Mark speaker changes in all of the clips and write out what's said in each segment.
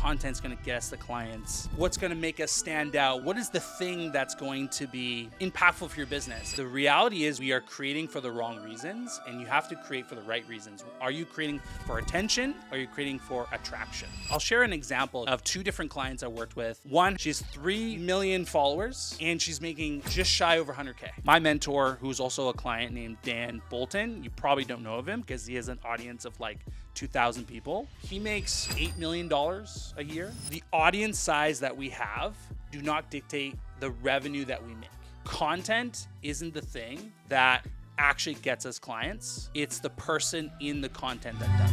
Speaker 1: content's going to get us the clients? What's going to make us stand out? What is the thing that's going to be impactful for your business? The reality is we are creating for the wrong reasons, and you have to create for the right reasons. Are you creating for attention? Or are you creating for attraction? I'll share an example of 2 different clients I worked with. One, she's 3 million followers and she's making just shy over 100K. My mentor, who's also a client named Dan Bolton, you probably don't know of him because he has an audience of like 2,000 people. He makes $8 million a year. The audience size that we have do not dictate the revenue that we make. Content isn't the thing that actually gets us clients. It's the person in the content that does.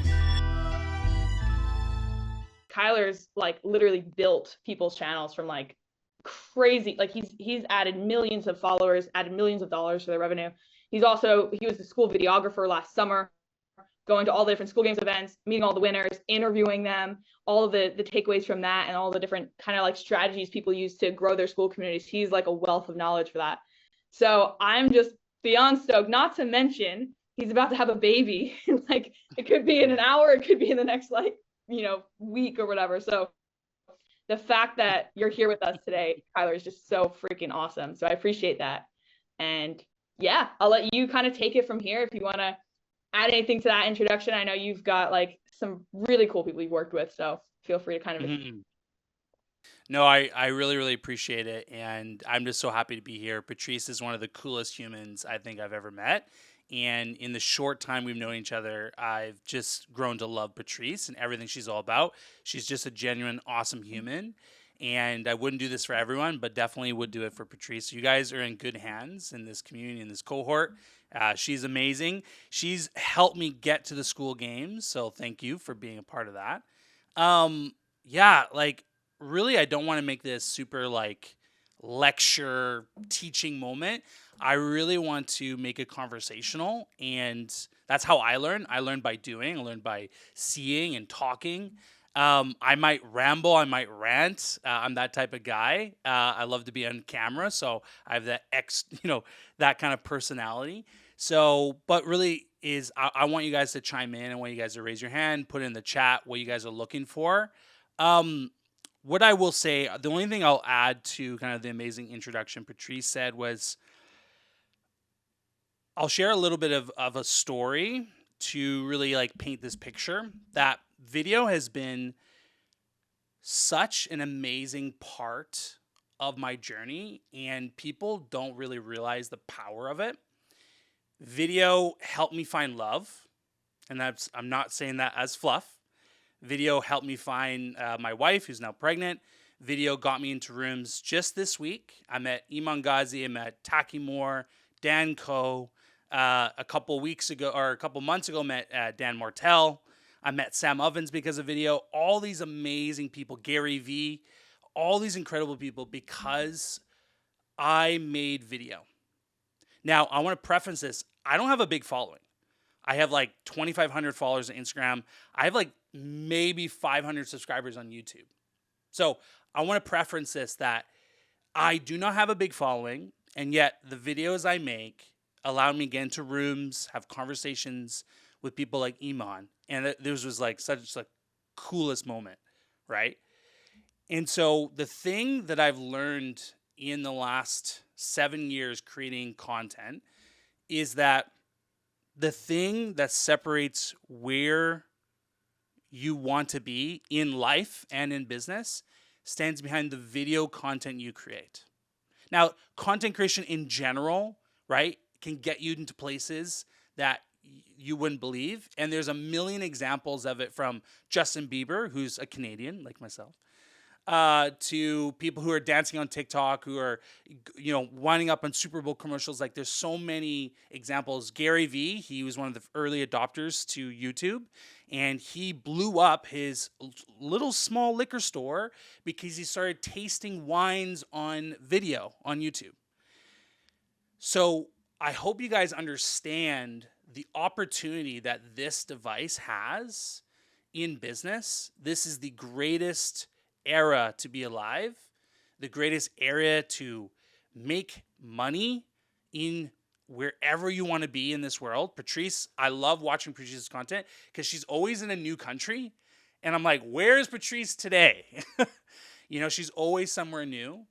Speaker 2: Kyler's like literally built people's channels from like crazy. Like he's added millions of followers, added millions of dollars to their revenue. He was the school videographer last summer, going to all the different school games events, meeting all the winners, interviewing them, all of the takeaways from that, and all the different kind of like strategies people use to grow their school communities. He's like a wealth of knowledge for that. So I'm just beyond stoked, not to mention he's about to have a baby. Like it could be in an hour, it could be in the next week or whatever. So the fact that you're here with us today, Kyler, is just so freaking awesome. So I appreciate that. And yeah, I'll let you kind of take it from here if you want to add anything to that introduction. I know you've got like some really cool people you've worked with, so feel free to kind of
Speaker 1: No, I really, really appreciate it. And I'm just so happy to be here. Patrice is one of the coolest humans I think I've ever met. And in the short time we've known each other, I've just grown to love Patrice and everything she's all about. She's just a genuine, awesome human. And I wouldn't do this for everyone, but definitely would do it for Patrice. You guys are in good hands in this community, in this cohort. She's amazing. She's helped me get to the school games. So thank you for being a part of that. Really, I don't want to make this super like lecture teaching moment. I really want to make it conversational, and that's how I learn. I learn by doing. I learn by seeing and talking. I might ramble. I might rant. I'm that type of guy. I love to be on camera, so I have that that kind of personality. So, but really is I want you guys to chime in. I want you guys to raise your hand, put in the chat what you guys are looking for. What I will say, the only thing I'll add to kind of the amazing introduction Patrice said was, I'll share a little bit of a story to really like paint this picture that video has been such an amazing part of my journey, and people don't really realize the power of it. Video helped me find love, and I'm not saying that as fluff. Video helped me find my wife, who's now pregnant. Video got me into rooms just this week. I met Iman Ghazi, I met Taki Moore, Dan Coe. A couple months ago, met Dan Martell. I met Sam Ovens because of video. All these amazing people, Gary Vee, all these incredible people because I made video. Now, I want to preface this. I don't have a big following. I have like 2,500 followers on Instagram. I have like maybe 500 subscribers on YouTube. So I want to preference this that I do not have a big following, and yet the videos I make allow me to get into rooms, have conversations with people like Iman. And this was like such a coolest moment, right? And so the thing that I've learned in the last 7 years creating content is that the thing that separates where you want to be in life and in business stands behind the video content you create. Now, content creation in general, right, can get you into places that you wouldn't believe. And there's a million examples of it, from Justin Bieber, who's a Canadian like myself, to people who are dancing on TikTok, who are, winding up on Super Bowl commercials. Like, there's so many examples. Gary Vee, he was one of the early adopters to YouTube, and he blew up his little small liquor store because he started tasting wines on video on YouTube. So I hope you guys understand the opportunity that this device has in business. This is the greatest era to be alive, the greatest area to make money in wherever you want to be in this world. Patrice, I love watching Patrice's content because she's always in a new country, And I'm like, where is Patrice today? She's always somewhere new.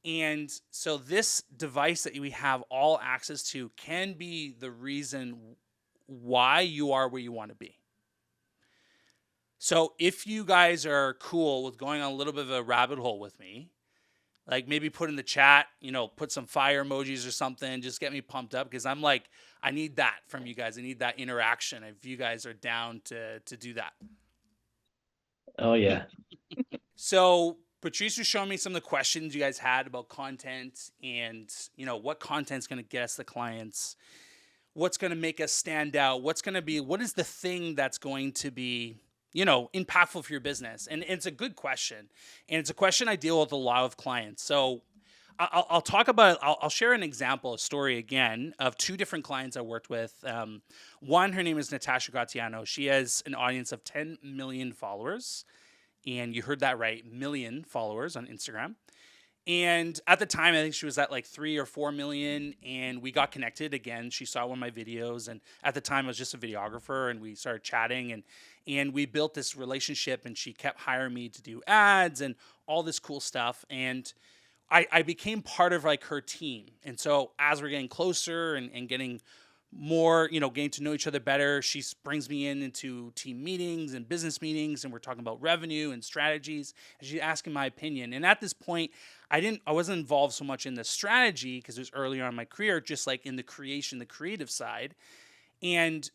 Speaker 1: And so this device that we have all access to can be the reason why you are where you want to be. So if you guys are cool with going on a little bit of a rabbit hole with me, like maybe put in the chat, put some fire emojis or something, just get me pumped up, because I'm like, I need that from you guys. I need that interaction if you guys are down to do that.
Speaker 3: Oh yeah.
Speaker 1: So Patrice was showing me some of the questions you guys had about content and, what content's going to get us the clients, what's going to make us stand out, what is the thing that's going to be, impactful for your business. And it's a good question. And it's a question I deal with a lot of clients. So I'll talk about, I'll share an example, a story again of two different clients I worked with. One, her name is Natasha Gratiano. She has an audience of 10 million followers. And you heard that right, million followers on Instagram. And at the time, I think she was at like 3 or 4 million, and we got connected again. She saw one of my videos, and at the time I was just a videographer, and we started chatting, and we built this relationship, and she kept hiring me to do ads and all this cool stuff. And I became part of like her team. And so as we're getting closer and getting more, getting to know each other better, she brings me into team meetings and business meetings, and we're talking about revenue and strategies, and she's asking my opinion. And at this point, I wasn't involved so much in the strategy because it was earlier on in my career, just like in the creation, the creative side. And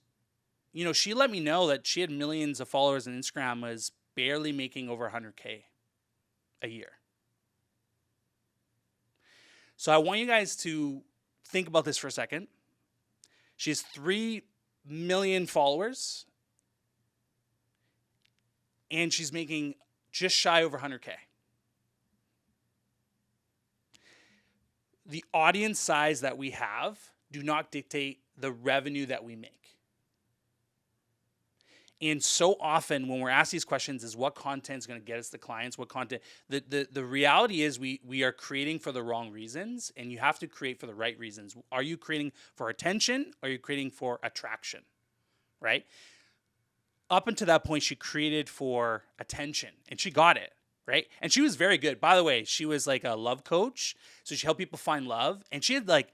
Speaker 1: she let me know that she had millions of followers on Instagram, was barely making over 100K a year. So I want you guys to think about this for a second. She has 3 million followers, and she's making just shy over 100K. The audience size that we have do not dictate the revenue that we make. And so often when we're asked these questions is what content is going to get us the clients, what content, the reality is we are creating for the wrong reasons, and you have to create for the right reasons. Are you creating for attention? Or are you creating for attraction, right? Up until that point, she created for attention, and she got it, right? And she was very good. By the way, she was like a love coach. So she helped people find love, and she had like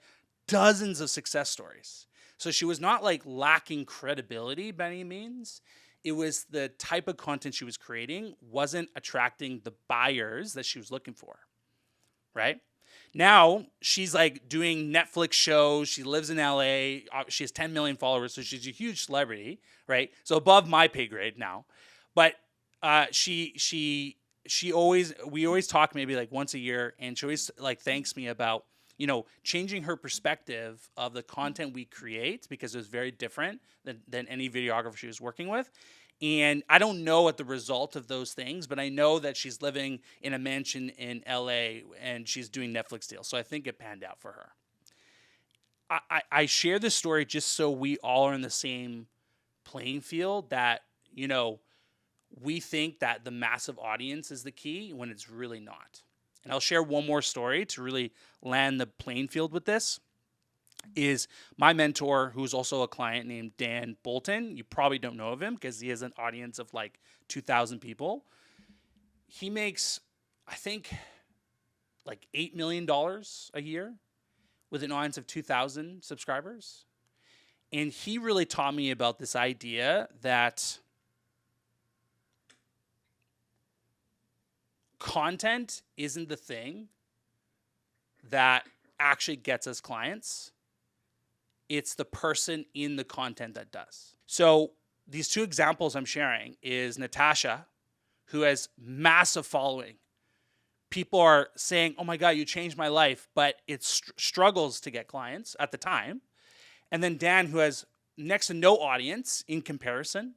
Speaker 1: dozens of success stories. So she was not like lacking credibility by any means. It was the type of content she was creating wasn't attracting the buyers that she was looking for, right? Now she's like doing Netflix shows. She lives in LA. She has 10 million followers, so she's a huge celebrity, right? So above my pay grade now. But we always talk maybe like once a year, and she always like thanks me about changing her perspective of the content we create, because it was very different than any videographer she was working with. And I don't know what the result of those things, but I know that she's living in a mansion in LA and she's doing Netflix deals. So I think it panned out for her. I share this story just so we all are in the same playing field, that, we think that the massive audience is the key when it's really not. And I'll share one more story to really land the playing field with this. Is my mentor, who's also a client, named Dan Bolton. You probably don't know of him because he has an audience of like 2,000 people. He makes, I think, like $8 million a year with an audience of 2,000 subscribers. And he really taught me about this idea that content isn't the thing that actually gets us clients. It's the person in the content that does. So these two examples I'm sharing is Natasha, who has massive following. People are saying, oh my God, you changed my life, but it struggles to get clients at the time. And then Dan, who has next to no audience in comparison,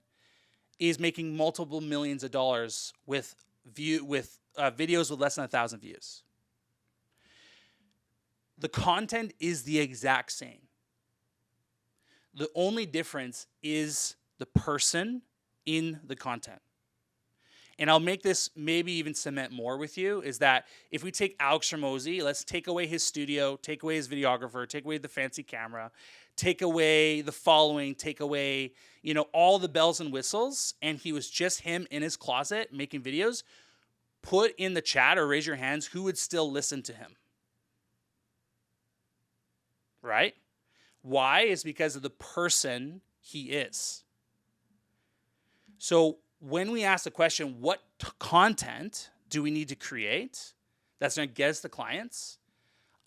Speaker 1: is making multiple millions of dollars with videos with less than 1,000 views. The content is the exact same. The only difference is the person in the content. And I'll make this maybe even cement more with you, is that if we take Alex Ramosi, let's take away his studio, take away his videographer, take away the fancy camera, take away the following, take away, all the bells and whistles, and he was just him in his closet making videos. Put in the chat or raise your hands who would still listen to him. Right? Why? Is because of the person he is. So when we ask the question, what content do we need to create that's going to get us the clients?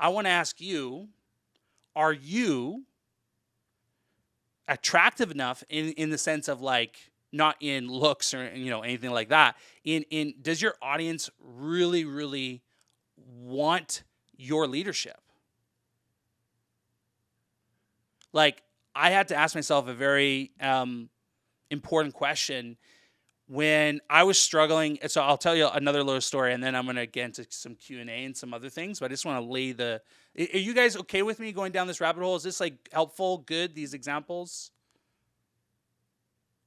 Speaker 1: I want to ask you, are you attractive enough in the sense of like, not in looks or anything like that, in does your audience really, really want your leadership? Like, I had to ask myself a very important question when I was struggling. So I'll tell you another little story, and then I'm going to get into some Q&A and some other things. But I just want to lay are you guys okay with me going down this rabbit hole? Is this like helpful, good, these examples?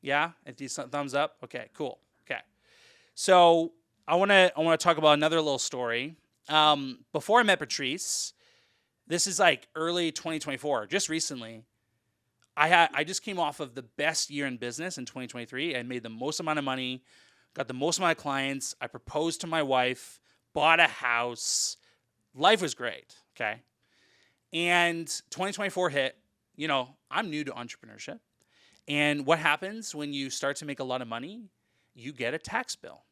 Speaker 1: Yeah? If these thumbs up? Okay, cool. Okay. So I want to talk about another little story. Before I met Patrice, this is like early 2024, just recently. I just came off of the best year in business in 2023. I made the most amount of money, got the most amount of clients. I proposed to my wife, bought a house. Life was great, okay? And 2024 hit. I'm new to entrepreneurship. And what happens when you start to make a lot of money? You get a tax bill.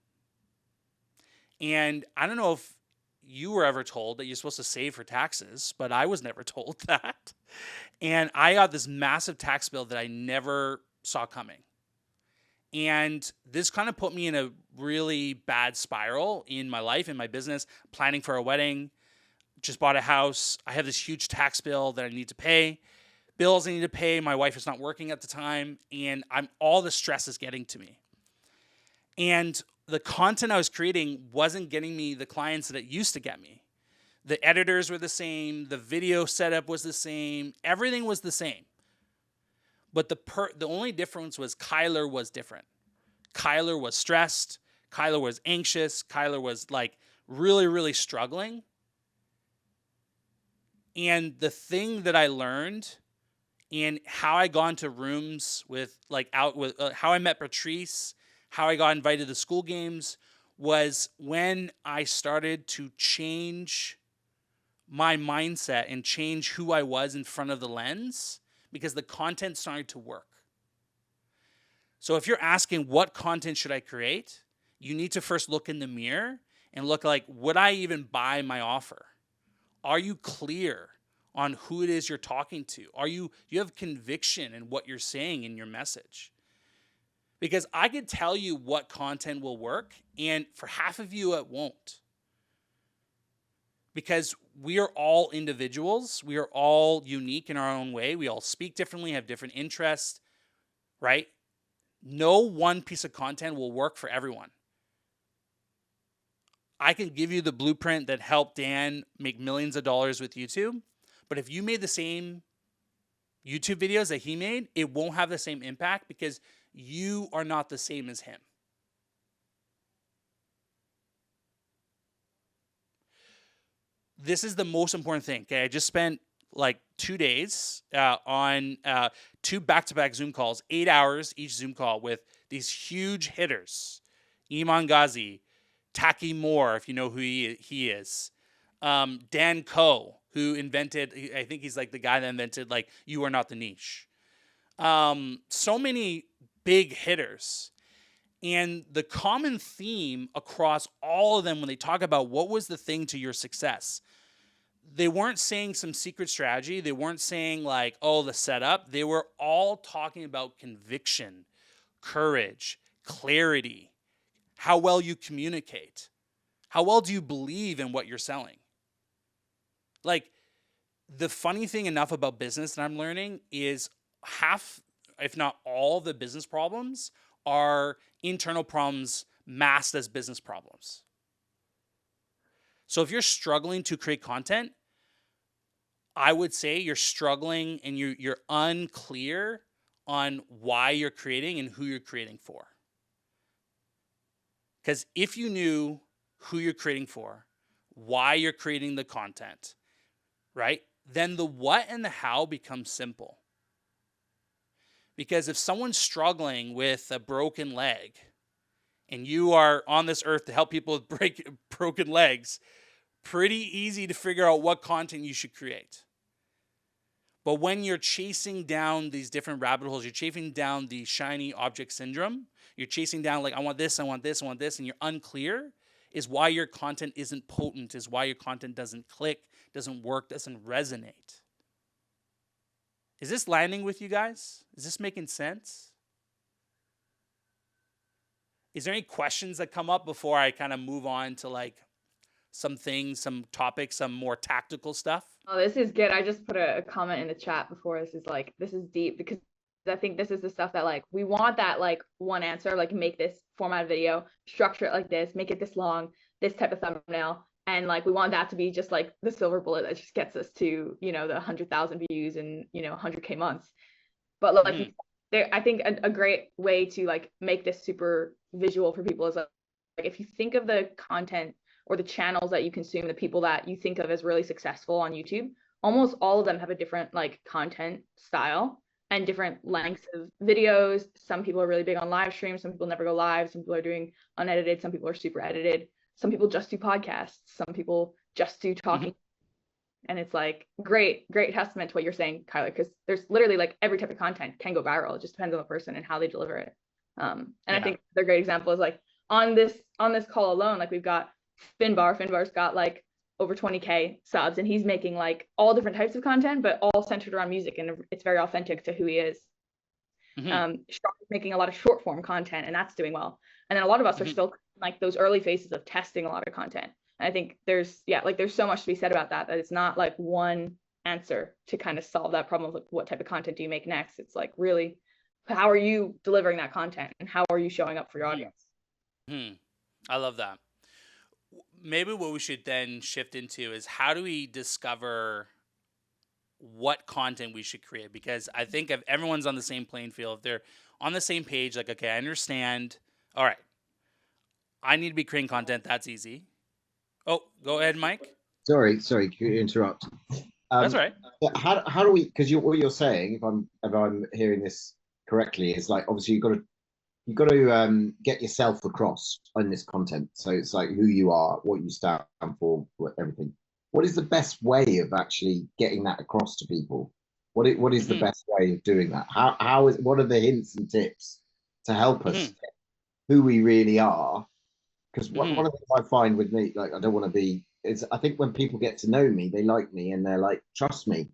Speaker 1: And I don't know if you were ever told that you're supposed to save for taxes, but I was never told that. And I got this massive tax bill that I never saw coming. And this kind of put me in a really bad spiral in my life, in my business, planning for a wedding, just bought a house. I have this huge tax bill that I need to pay, bills I need to pay. My wife is not working at the time, and all the stress is getting to me. And the content I was creating wasn't getting me the clients that it used to get me. The editors were the same. The video setup was the same. Everything was the same. But the only difference was Kyler was different. Kyler was stressed. Kyler was anxious. Kyler was like really, really struggling. And the thing that I learned and how I got into rooms how I met Patrice, how I got invited to school games, was when I started to change my mindset and change who I was in front of the lens, because the content started to work. So if you're asking what content should I create, you need to first look in the mirror and look like, would I even buy my offer? Are you clear on who it is you're talking to? You have conviction in what you're saying in your message? Because I could tell you what content will work, and for half of you, it won't. Because we are all individuals. We are all unique in our own way. We all speak differently, have different interests, right? No one piece of content will work for everyone. I can give you the blueprint that helped Dan make millions of dollars with YouTube, but if you made the same YouTube videos that he made, it won't have the same impact because you are not the same as him. This is the most important thing. Okay, I just spent like 2 days on 2 back-to-back Zoom calls, 8 hours each Zoom call with these huge hitters: Iman Ghazi, Taki Moore, if you know who he is, Dan Coe, who invented, I think he's like the guy that invented like "You Are Not the Niche." So many big hitters. And the common theme across all of them when they talk about what was the thing to your success, they weren't saying some secret strategy. They weren't saying like, oh, the setup. They were all talking about conviction, courage, clarity, how well you communicate, how well do you believe in what you're selling. Like, the funny thing enough about business that I'm learning is half, if not all, the business problems are internal problems masked as business problems. So if you're struggling to create content, I would say you're struggling and you're unclear on why you're creating and who you're creating for. Because if you knew who you're creating for, why you're creating the content, right? Then the what and the how becomes simple. Because if someone's struggling with a broken leg and you are on this earth to help people with broken legs, pretty easy to figure out what content you should create. But when you're chasing down these different rabbit holes, you're chasing down the shiny object syndrome, you're chasing down like, I want this, I want this, I want this, and you're unclear, is why your content isn't potent, is why your content doesn't click, doesn't work, doesn't resonate. Is this landing with you guys? Is this making sense? Is there any questions that come up before I kind of move on to like some things, some topics, some more tactical stuff?
Speaker 2: Oh, this is good. I just put a comment in the chat before. This is deep, because I think this is the stuff that like we want, that like one answer, like make this format of video, structure it like this, make it this long, this type of thumbnail. And like we want that to be just like the silver bullet that just gets us to, the 100,000 views and 100K months. But like I think a great way to like make this super visual for people is like if you think of the content or the channels that you consume, the people that you think of as really successful on YouTube, almost all of them have a different like content style and different lengths of videos. Some people are really big on live streams. Some people never go live. Some people are doing unedited. Some people are super edited. Some people just do podcasts. Some people just do talking. And it's like great testament to what you're saying, Kyler, because there's literally like every type of content can go viral. It just depends on the person and how they deliver it. I think the great example is like on this call alone, like we've got Finbar. Finbar's got like over 20K subs, and he's making like all different types of content, but all centered around music, and it's very authentic to who he is. Making a lot of short form content, and that's doing well. And then a lot of us are still like those early phases of testing a lot of content. And I think there's so much to be said about that it's not like one answer to kind of solve that problem of like what type of content do you make next. It's like really how are you delivering that content and how are you showing up for your audience?
Speaker 1: I love that. Maybe what we should then shift into is how do we discover what content we should create? Because I think if everyone's on the same playing field, if they're on the same page, like, okay, I understand. All right, I need to be creating content. That's easy. Oh, go ahead, Mike.
Speaker 4: Sorry to interrupt.
Speaker 1: That's all right.
Speaker 4: How do we? Because what you're saying, if I'm hearing this correctly, is like obviously you've got to get yourself across on this content. So it's like who you are, what you stand for, everything. What is the best way of actually getting that across to people? What is the best way of doing that? What are the hints and tips to help us get who we really are? Because one of the things I find with me, like I don't want to be, is I think when people get to know me, they like me and they're like, trust me.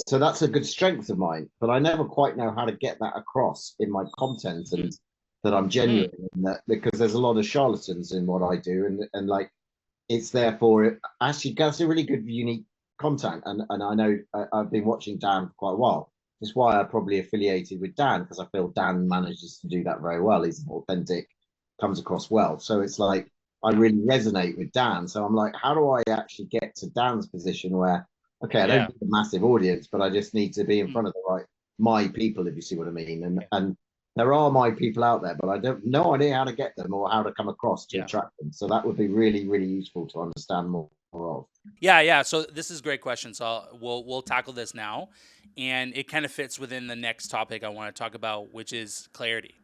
Speaker 4: So that's a good strength of mine, but I never quite know how to get that across in my content and that I'm genuine in that, because there's a lot of charlatans in what I do, and like it's therefore actually that's a really good unique content, and I know I've been watching Dan for quite a while. That's why I probably affiliated with Dan, because I feel Dan manages to do that very well. He's authentic, comes across well. So it's like I really resonate with Dan. So I'm like, how do I actually get to Dan's position where, okay, I don't need a massive audience, but I just need to be in front of the right my people, if you see what I mean. And there are my people out there, but I don't no idea how to get them or how to come across to attract them. So that would be really, really useful to understand more of.
Speaker 1: Yeah. So this is a great question. So we'll tackle this now, and it kind of fits within the next topic I want to talk about, which is clarity.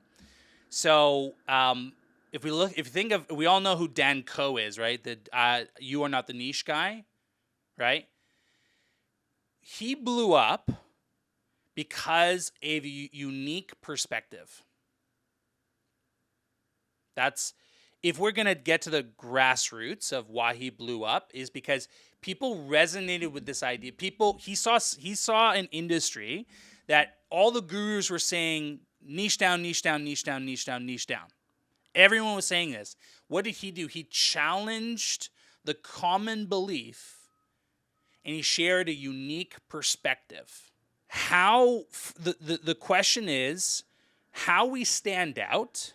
Speaker 1: So if you think of, we all know who Dan Coe is, right? The You Are Not the Niche guy, right? He blew up because of a unique perspective. That's, if we're going to get to the grassroots of why he blew up, is because people resonated with this idea. He saw an industry that all the gurus were saying, niche down, niche down, niche down, niche down, niche down. Everyone was saying this. What did he do? He challenged the common belief, and he shared a unique perspective. The question is, how we stand out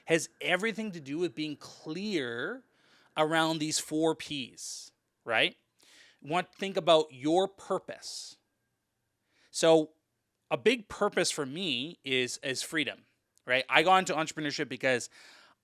Speaker 1: has everything to do with being clear around these 4 Ps, right? You want to think about your purpose. So a big purpose for me is freedom, right? I got into entrepreneurship because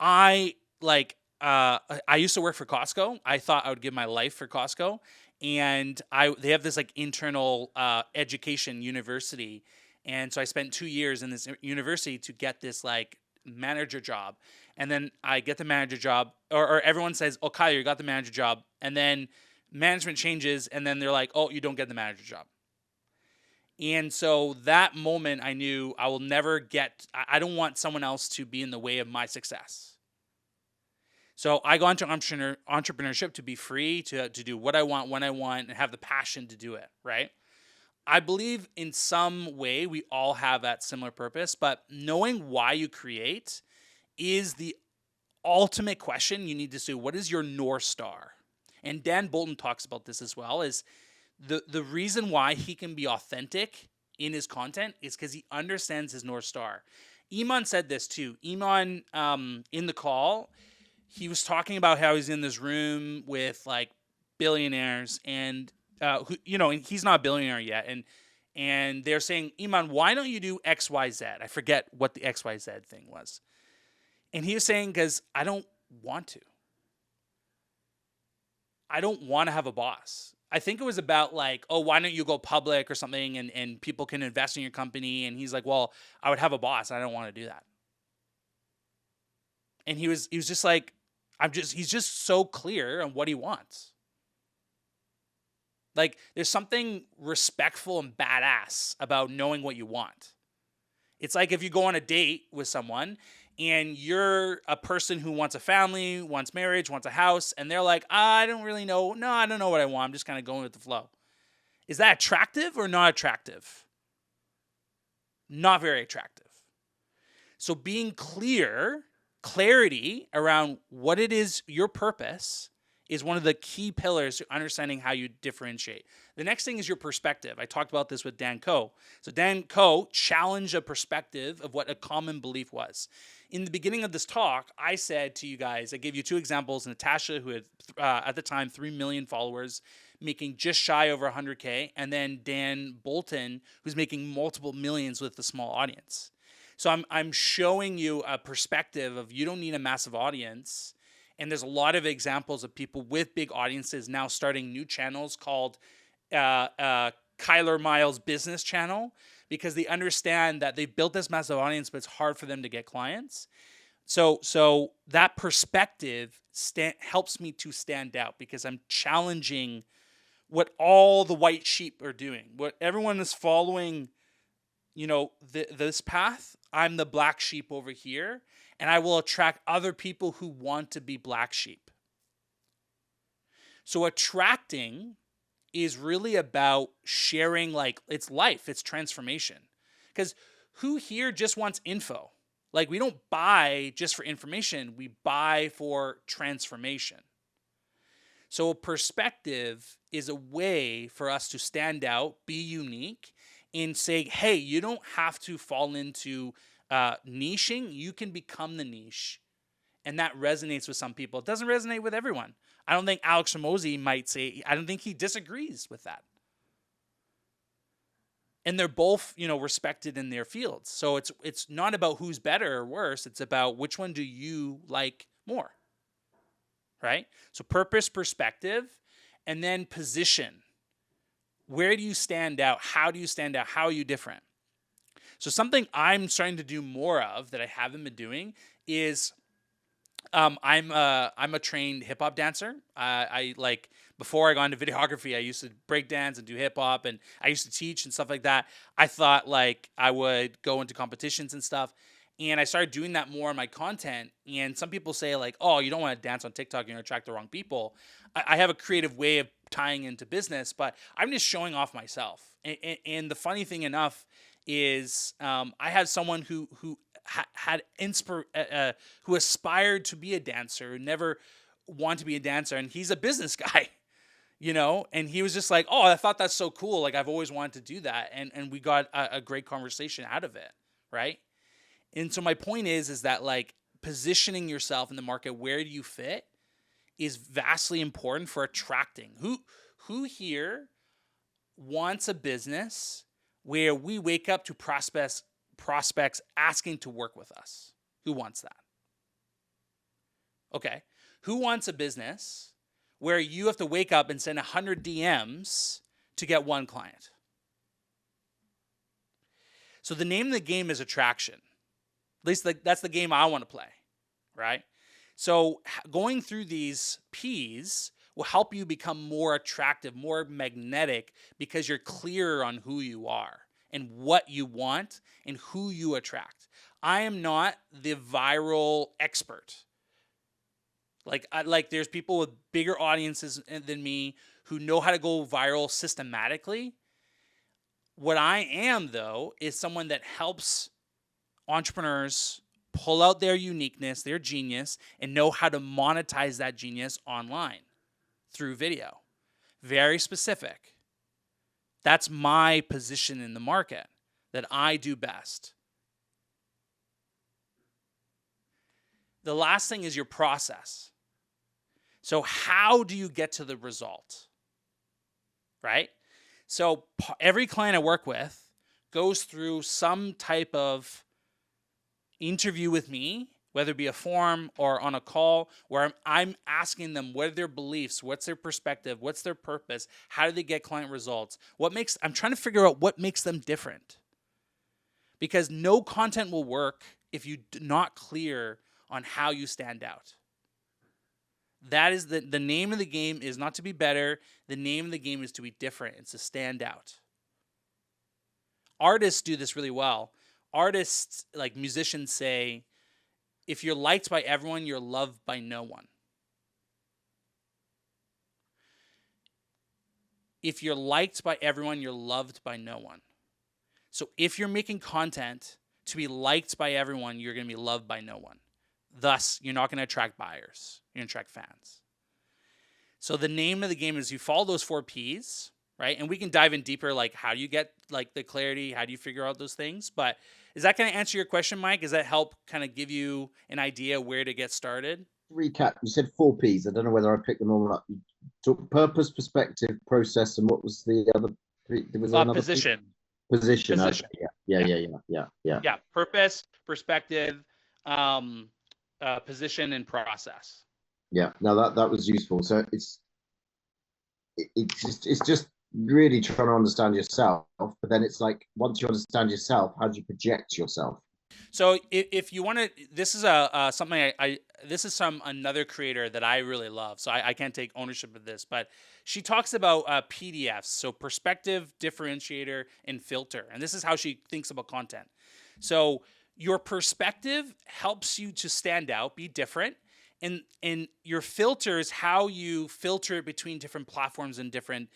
Speaker 1: I like I used to work for Costco. I thought I would give my life for Costco, and they have this like internal education university, and so I spent 2 years in this university to get this like manager job, and then I get the manager job, or everyone says, "Oh, Kyle, you got the manager job," and then management changes, and then they're like, "Oh, you don't get the manager job." And so that moment, I knew I will never get. I don't want someone else to be in the way of my success. So I got into entrepreneurship to be free, to do what I want, when I want, and have the passion to do it, right? I believe in some way we all have that similar purpose, but knowing why you create is the ultimate question you need to say. What is your North Star? And Dan Bolton talks about this as well, is the reason why he can be authentic in his content is because he understands his North Star. Iman said this too. Iman, in the call, he was talking about how he's in this room with like billionaires, and who, and he's not a billionaire yet, and they're saying, Iman, why don't you do XYZ? I forget what the XYZ thing was, and he was saying, because I don't want to. I don't want to have a boss. I think it was about like, oh, why don't you go public or something, and people can invest in your company? And he's like, well, I would have a boss. I don't want to do that. And he was just like, he's just so clear on what he wants. Like, there's something respectful and badass about knowing what you want. It's like if you go on a date with someone and you're a person who wants a family, wants marriage, wants a house, and they're like, I don't really know. No, I don't know what I want. I'm just kind of going with the flow. Is that attractive or not attractive? Not very attractive. So being clarity around what it is, your purpose, is one of the key pillars to understanding how you differentiate. The next thing is your perspective. I talked about this with Dan Coe. So Dan Coe challenged a perspective of what a common belief was. In the beginning of this talk, I said to you guys, I gave you two examples: Natasha, who had at the time 3 million followers, making just shy over 100K, and then Dan Bolton, who's making multiple millions with a small audience. So I'm showing you a perspective of you don't need a massive audience. And there's a lot of examples of people with big audiences now starting new channels called Kyler Miles Business Channel, because they understand that they've built this massive audience, but it's hard for them to get clients. So that perspective helps me to stand out, because I'm challenging what all the white sheep are doing. What everyone is following, this path. I'm the black sheep over here, and I will attract other people who want to be black sheep. So attracting is really about sharing, like, it's life, it's transformation. Because who here just wants info? Like, we don't buy just for information, we buy for transformation. So a perspective is a way for us to stand out, be unique, and say, hey, you don't have to fall into niching. You can become the niche. And that resonates with some people. It doesn't resonate with everyone. I don't think Alex Hormozi might say, I don't think he disagrees with that. And they're both, respected in their fields. So it's not about who's better or worse. It's about which one do you like more, right? So purpose, perspective, and then position. Where do you stand out? How do you stand out? How are you different? So something I'm starting to do more of that I haven't been doing is I'm a trained hip hop dancer. I like, before I got into videography, I used to break dance and do hip hop, and I used to teach and stuff like that. I thought like I would go into competitions and stuff. And I started doing that more in my content. And some people say like, oh, you don't want to dance on TikTok, you're going to attract the wrong people. I have a creative way of tying into business, but I'm just showing off myself. And the funny thing enough is I had someone who aspired to be a dancer, never wanted to be a dancer. And he's a business guy, and he was just like, oh, I thought that's so cool. Like, I've always wanted to do that. And we got a great conversation out of it. Right. And so my point is that like positioning yourself in the market, where do you fit, is vastly important for attracting. Who here wants a business where we wake up to prospects asking to work with us? Who wants that? Okay. Who wants a business where you have to wake up and send 100 DMs to get one client? So the name of the game is attraction. At least that's the game I want to play, right? So going through these P's will help you become more attractive, more magnetic, because you're clearer on who you are and what you want and who you attract. I am not the viral expert. Like there's people with bigger audiences than me who know how to go viral systematically. What I am, though, is someone that helps entrepreneurs pull out their uniqueness, their genius, and know how to monetize that genius online through video. Very specific. That's my position in the market that I do best. The last thing is your process. So how do you get to the result? Right? So every client I work with goes through some type of interview with me, whether it be a forum or on a call, where I'm asking them what are their beliefs, what's their perspective, what's their purpose, how do they get client results, I'm trying to figure out what makes them different. Because no content will work if you're not clear on how you stand out. That is the name of the game is not to be better. The name of the game is to be different. It's to stand out. Artists do this really well. Artists, like musicians, say, if you're liked by everyone, you're loved by no one. If you're liked by everyone, you're loved by no one. So if you're making content to be liked by everyone, you're going to be loved by no one. Thus, you're not going to attract buyers. You're going to attract fans. So the name of the game is you follow those 4 Ps, right? And we can dive in deeper, like how do you get like the clarity? How do you figure out those things? But is that going to answer your question, Mike? Does that help kind of give you an idea where to get started?
Speaker 4: Recap, you said 4 Ps. I don't know whether I picked them all up. You took purpose, perspective, process, and what was the other? Was there another
Speaker 1: Position.
Speaker 4: P? Position.
Speaker 1: Position.
Speaker 4: Okay. Yeah.
Speaker 1: Purpose, perspective, position, and process.
Speaker 4: Yeah. No, that was useful. So it's just really trying to understand yourself. But then it's like once you understand yourself, how do you project yourself?
Speaker 1: So if you want to, this is something this is another creator that I really love. So I can't take ownership of this, but she talks about PDFs. So perspective, differentiator, and filter. And this is how she thinks about content. So your perspective helps you to stand out, be different. And your filter is how you filter it between different platforms and different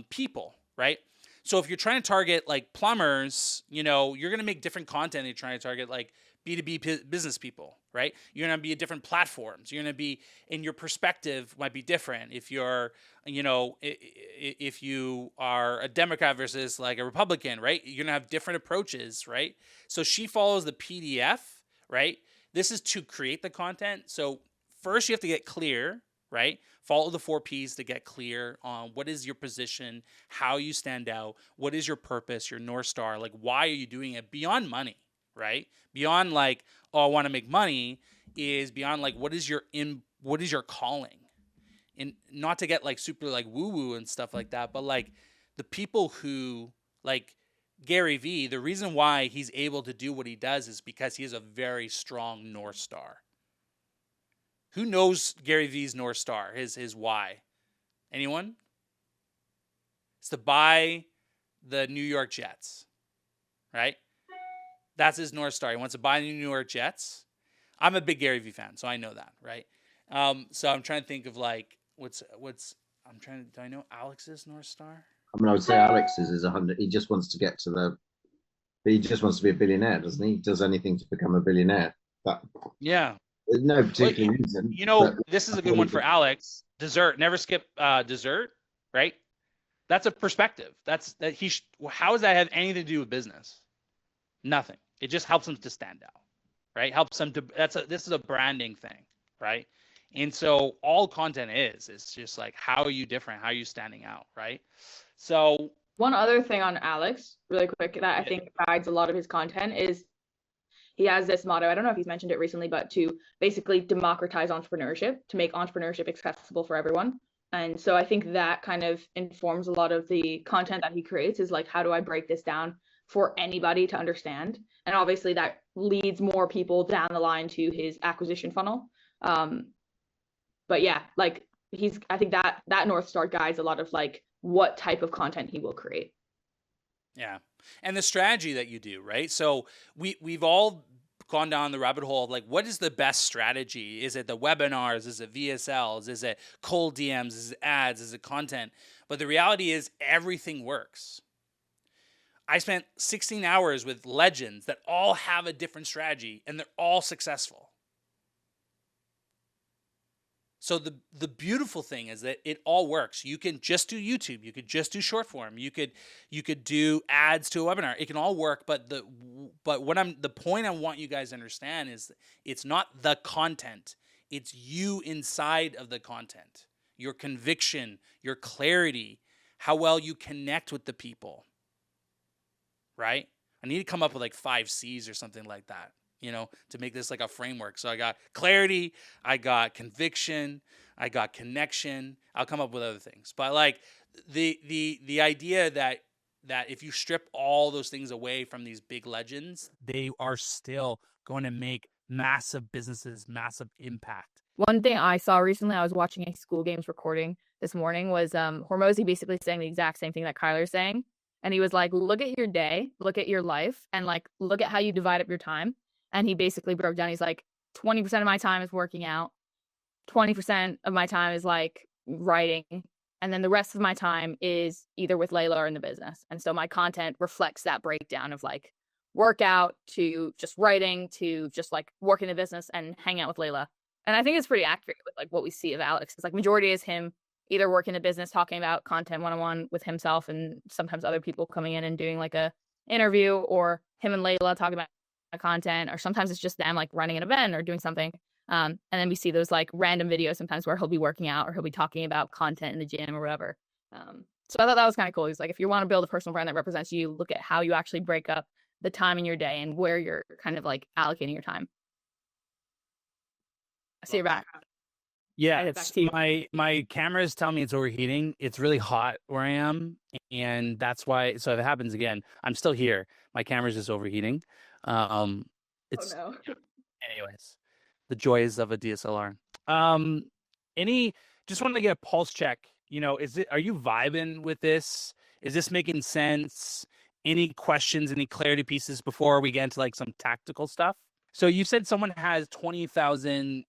Speaker 1: people, right? So if you're trying to target like plumbers, you're going to make different content. You're trying to target like B2B business people, right? You're going to be at different platforms. You're going to be, and your perspective might be different. If you're, if you are a Democrat versus like a Republican, right? You're going to have different approaches, right? So she follows the PDF, right? This is to create the content. So first you have to get clear, right? Follow the 4 Ps to get clear on what is your position, how you stand out, what is your purpose, your North Star, like why are you doing it beyond money, right? Beyond like, oh, I want to make money is beyond like, what is your calling? And not to get like super like woo woo and stuff like that, but like the people who like Gary Vee, the reason why he's able to do what he does is because he has a very strong North Star. Who knows Gary Vee's North Star, his why? Anyone? It's to buy the New York Jets, right? That's his North Star. He wants to buy the New York Jets. I'm a big Gary Vee fan, so I know that, right? So I'm trying to think of like, do I know Alex's North Star?
Speaker 4: I mean, I would say Alex's is 100. He just wants to get to he just wants to be a billionaire, doesn't he? He does anything to become a billionaire.
Speaker 1: Yeah.
Speaker 4: There's no particular reason.
Speaker 1: This is a good one for Alex. Dessert. Never skip dessert, right? That's a perspective. How does that have anything to do with business? Nothing. It just helps him to stand out, right? Helps him to. This is a branding thing, right? And so all content is just like how are you different? How are you standing out, right? So
Speaker 2: one other thing on Alex, really quick, that I think guides a lot of his content is he has this motto. I don't know if he's mentioned it recently, but to basically democratize entrepreneurship, to make entrepreneurship accessible for everyone. And so I think that kind of informs a lot of the content that he creates, is like, how do I break this down for anybody to understand? And obviously that leads more people down the line to his acquisition funnel. But yeah, like I think that North Star guides a lot of like what type of content he will create.
Speaker 1: Yeah. And the strategy that you do, right? So we've all gone down the rabbit hole of like, what is the best strategy? Is it the webinars? Is it VSLs? Is it cold DMs? Is it ads? Is it content? But the reality is everything works. I spent 16 hours with legends that all have a different strategy and they're all successful. So the beautiful thing is that it all works. You can just do YouTube. You could just do short form. You could do ads to a webinar. It can all work. But the point I want you guys to understand is it's not the content. It's you inside of the content. Your conviction, your clarity, how well you connect with the people. Right? I need to come up with like 5 C's or something like that, to make this like a framework. So I got clarity, I got conviction, I got connection. I'll come up with other things. But like the idea that if you strip all those things away from these big legends, they are still going to make massive businesses, massive impact.
Speaker 5: One thing I saw recently, I was watching a School Games recording this morning, was Hormozy basically saying the exact same thing that Kyler's saying. And he was like, look at your day, look at your life, and like, look at how you divide up your time. And he basically broke down, he's like, 20% of my time is working out, 20% of my time is like writing, and then the rest of my time is either with Layla or in the business. And so my content reflects that breakdown of like workout to just writing to just like working the business and hang out with Layla. And I think it's pretty accurate with like what we see of Alex. It's like majority is him either working the business, talking about content one-on-one with himself and sometimes other people coming in and doing like a interview, or him and Layla talking about content, or sometimes it's just them like running an event or doing something. And then we see those like random videos sometimes where he'll be working out or he'll be talking about content in the gym or whatever. So I thought that was kind of cool. He's like, if you want to build a personal brand that represents you, look at how you actually break up the time in your day and where you're kind of like allocating your time. I see your back.
Speaker 1: Yeah, it's my cameras tell me it's overheating. It's really hot where I am, and that's why. So if it happens again, I'm still here. My camera's just overheating. It's
Speaker 2: Oh no.
Speaker 1: anyways, the joys of a DSLR. Just wanted to get a pulse check. Are you vibing with this? Is this making sense? Any questions, any clarity pieces before we get into like some tactical stuff? So you said someone has 20,000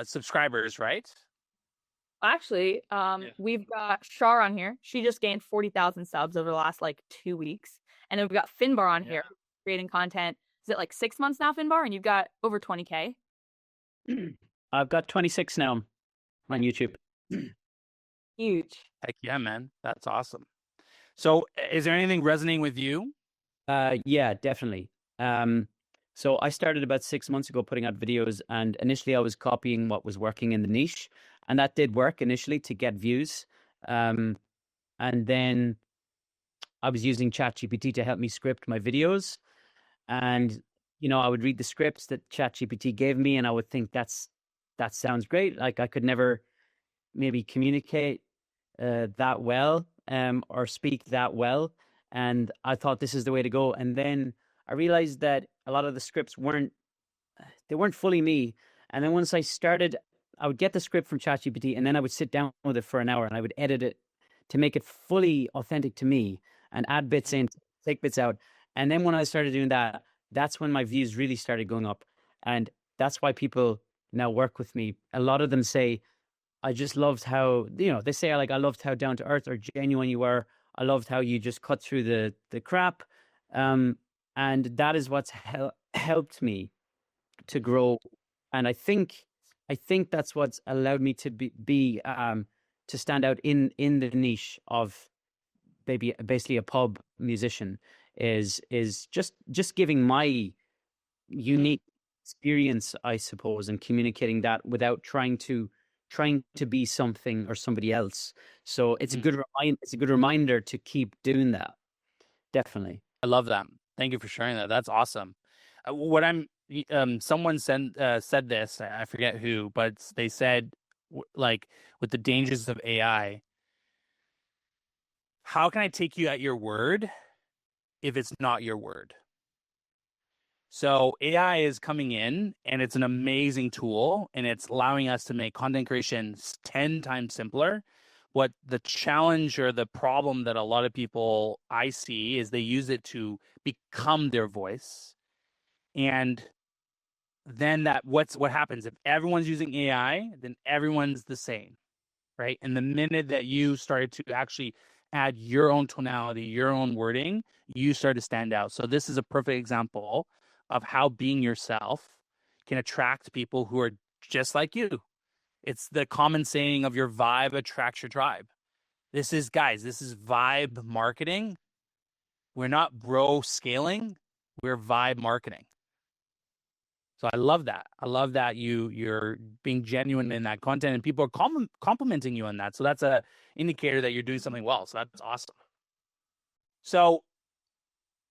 Speaker 1: subscribers, right?
Speaker 5: Actually, we've got Shar on here. She just gained 40,000 subs over the last like 2 weeks. And then we've got Finbar on here creating content. Is it like 6 months now, Finbar? And you've got over 20K.
Speaker 3: I've got 26 now on YouTube.
Speaker 5: Huge.
Speaker 1: Heck yeah, man. That's awesome. So is there anything resonating with you?
Speaker 3: Yeah, definitely. So I started about 6 months ago putting out videos, and initially I was copying what was working in the niche, and that did work initially to get views. And then I was using ChatGPT to help me script my videos. And, I would read the scripts that ChatGPT gave me, and I would think that sounds great. Like I could never maybe communicate that well or speak that well. And I thought this is the way to go. And then I realized that a lot of the scripts weren't fully me. And then once I started, I would get the script from ChatGPT, and then I would sit down with it for an hour and I would edit it to make it fully authentic to me and add bits in, take bits out. And then when I started doing that, that's when my views really started going up. And that's why people now work with me. A lot of them say, I just loved how, they say like, I loved how down to earth or genuine you were. I loved how you just cut through the crap. And that is what's helped me to grow. And I think that's what's allowed me to be to stand out in the niche of basically a pub musician is just giving my unique experience, I suppose, and communicating that without trying to be something or somebody else. So it's a good reminder to keep doing that. Definitely.
Speaker 1: I love that. Thank you for sharing that. That's awesome.
Speaker 3: What I'm someone said this, I forget who, but they said like with the dangers of AI, how can I take you at your word if it's not your word? So AI is coming in and it's an amazing tool and it's allowing us to make content creation 10 times simpler. What the challenge or the problem that a lot of people I see is they use it to become their voice. And then what happens if everyone's using AI, then everyone's the same, right? And the minute that you started to actually add your own tonality, your own wording, you start to stand out. So this is a perfect example of how being yourself can attract people who are just like you. It's the common saying of your vibe attracts your tribe. This is, guys, this is vibe marketing. We're not bro scaling, we're vibe marketing. So I love that. I love that you're being genuine in that content and people are complimenting you on that. So that's a indicator that you're doing something well. So that's awesome. So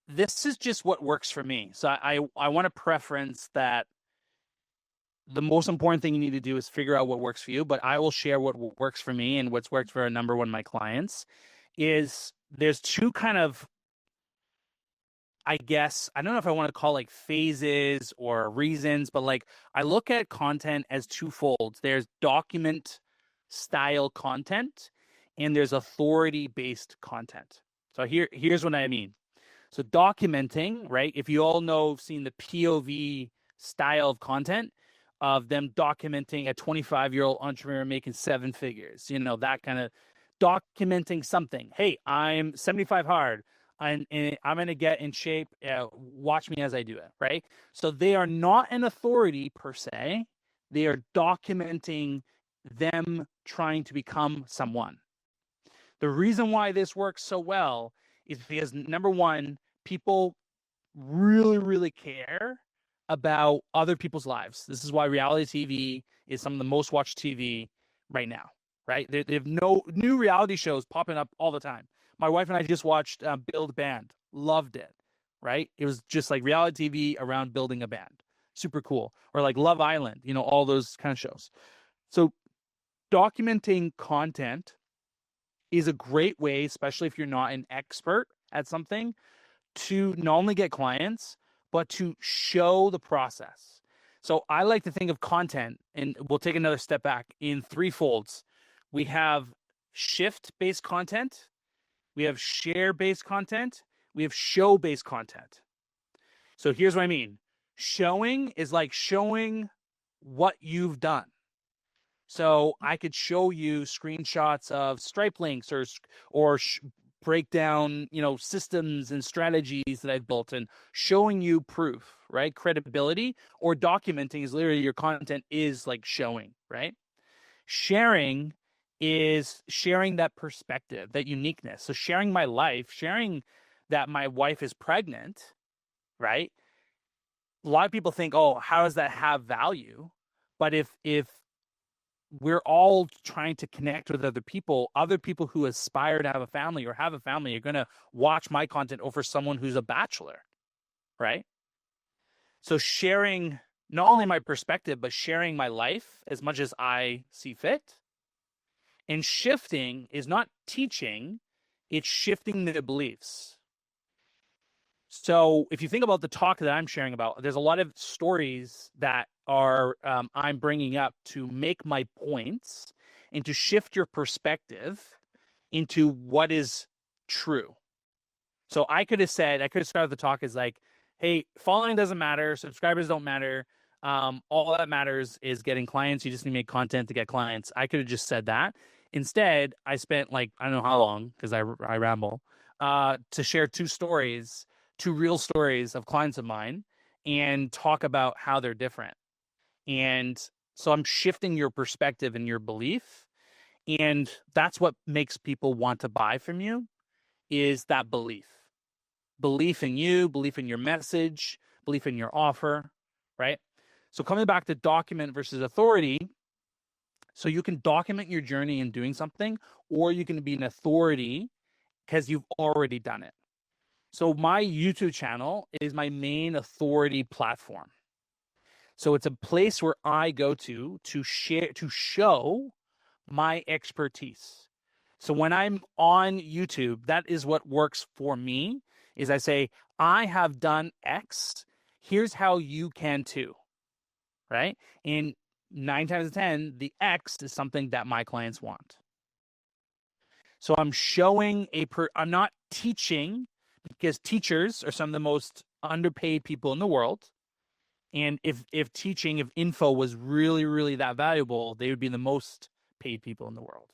Speaker 3: this is just what works for me. So I want to preference that the most important thing you need to do is figure out what works for you, but I will share what works for me and what's worked for a number one of my clients is there's two kind of, I guess, I don't know if I want to call like phases or reasons, but like I look at content as twofold. There's document style content and there's authority based content. So here's what I mean. So documenting, right? If you all know, seen the POV style of content of them documenting a 25-year-old entrepreneur making 7 figures, that kind of documenting something. Hey, I'm 75 hard. I'm going to get in shape. Watch me as I do it, right? So they are not an authority per se. They are documenting them trying to become someone. The reason why this works so well is because, number one, people really, really care about other people's lives. This is why reality TV is some of the most watched TV right now, right? They have no new reality shows popping up all the time. My wife and I just watched Build Band. Loved it, right? It was just like reality TV around building a band. Super cool. Or like Love Island, all those kind of shows. So documenting content is a great way, especially if you're not an expert at something, to not only get clients, but to show the process. So I like to think of content, and we'll take another step back, in 3 folds. We have shift-based content, we have share-based content, we have show-based content. So here's what I mean. Showing is like showing what you've done. So I could show you screenshots of Stripe links or break down, systems and strategies that I've built and showing you proof, right? Credibility. Or documenting is literally your content is like showing, right? Sharing is sharing that perspective, that uniqueness. So sharing my life, sharing that my wife is pregnant, right? A lot of people think, oh, how does that have value? But if we're all trying to connect with other people who aspire to have a family or have a family are going to watch my content over someone who's a bachelor, right? So sharing not only my perspective, but sharing my life as much as I see fit. And shifting is not teaching, it's shifting the beliefs. So if you think about the talk that I'm sharing about, there's a lot of stories that are I'm bringing up to make my points and to shift your perspective into what is true. So I could have started the talk as like, hey, following doesn't matter, subscribers don't matter. All that matters is getting clients. You just need to make content to get clients. I could have just said that. Instead, I spent like, I don't know how long, because I ramble, to share 2 real stories of clients of mine and talk about how they're different. And so I'm shifting your perspective and your belief. And that's what makes people want to buy from you, is that belief. Belief in you, belief in your message, belief in your offer, right? So coming back to document versus authority, so you can document your journey in doing something, or you can be an authority because you've already done it.
Speaker 1: So my YouTube channel is my main authority platform. So it's a place where I go to show my expertise. So when I'm on YouTube, that is what works for me, is I say, I have done X, here's how you can too, right? And 9 times out of 10, the X is something that my clients want. So I'm showing I'm not teaching, because teachers are some of the most underpaid people in the world. And if info was really, really that valuable, they would be the most paid people in the world.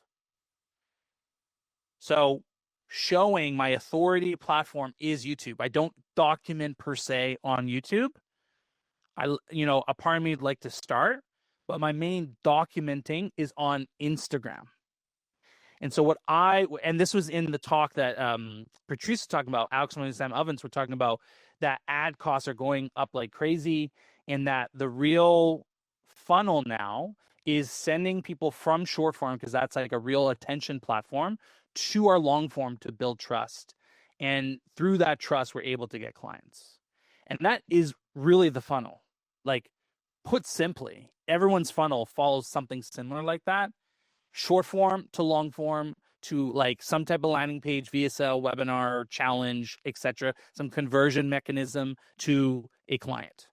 Speaker 1: So showing my authority platform is YouTube. I don't document per se on YouTube. A part of me would like to start, but my main documenting is on Instagram. And so and this was in the talk that Patrice was talking about, Alex and Sam Ovens were talking about, that ad costs are going up like crazy, and that the real funnel now is sending people from short form, because that's like a real attention platform, to our long form to build trust. And through that trust, we're able to get clients. And that is really the funnel. Like, put simply, everyone's funnel follows something similar like that. Short form to long form to like some type of landing page, VSL, webinar, challenge, etc. Some conversion mechanism to a client.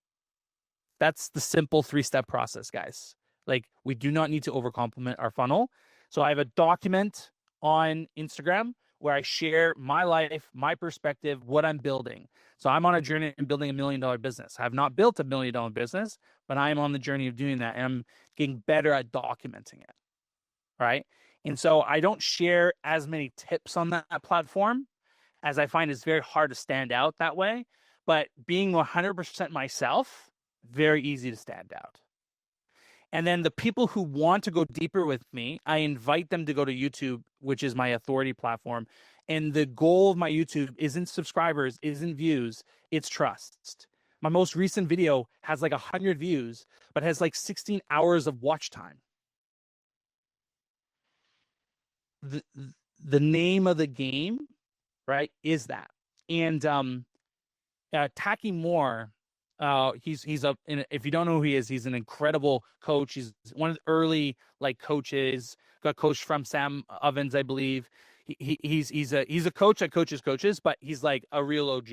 Speaker 1: That's the simple 3-step process, guys. Like, we do not need to overcomplicate our funnel. So I have a document on Instagram where I share my life, my perspective, what I'm building. So I'm on a journey in building $1 million business. I have not built $1 million business, but I am on the journey of doing that, and I'm getting better at documenting it. Right. And so I don't share as many tips on that platform, as I find it's very hard to stand out that way. But being 100% myself, very easy to stand out. And then the people who want to go deeper with me, I invite them to go to YouTube, which is my authority platform. And the goal of my YouTube isn't subscribers, isn't views, it's trust. My most recent video has like 100 views, but has like 16 hours of watch time. The name of the game, right, is that. And Taki Moore, he's if you don't know who he is, he's an incredible coach. He's one of the early like coaches. Got coached from Sam Ovens, I believe. He's a coach that coaches coaches, but he's like a real OG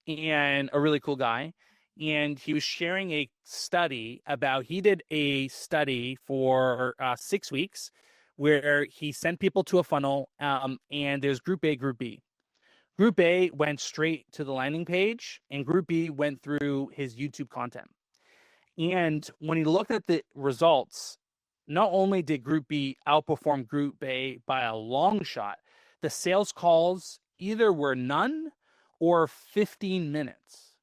Speaker 1: and a really cool guy. And he was sharing a study about, he did a study for 6 weeks where he sent people to a funnel, and there's group A, group B. Group A went straight to the landing page, and group B went through his YouTube content. And when he looked at the results, not only did group B outperform group A by a long shot, the sales calls either were none or 15 minutes.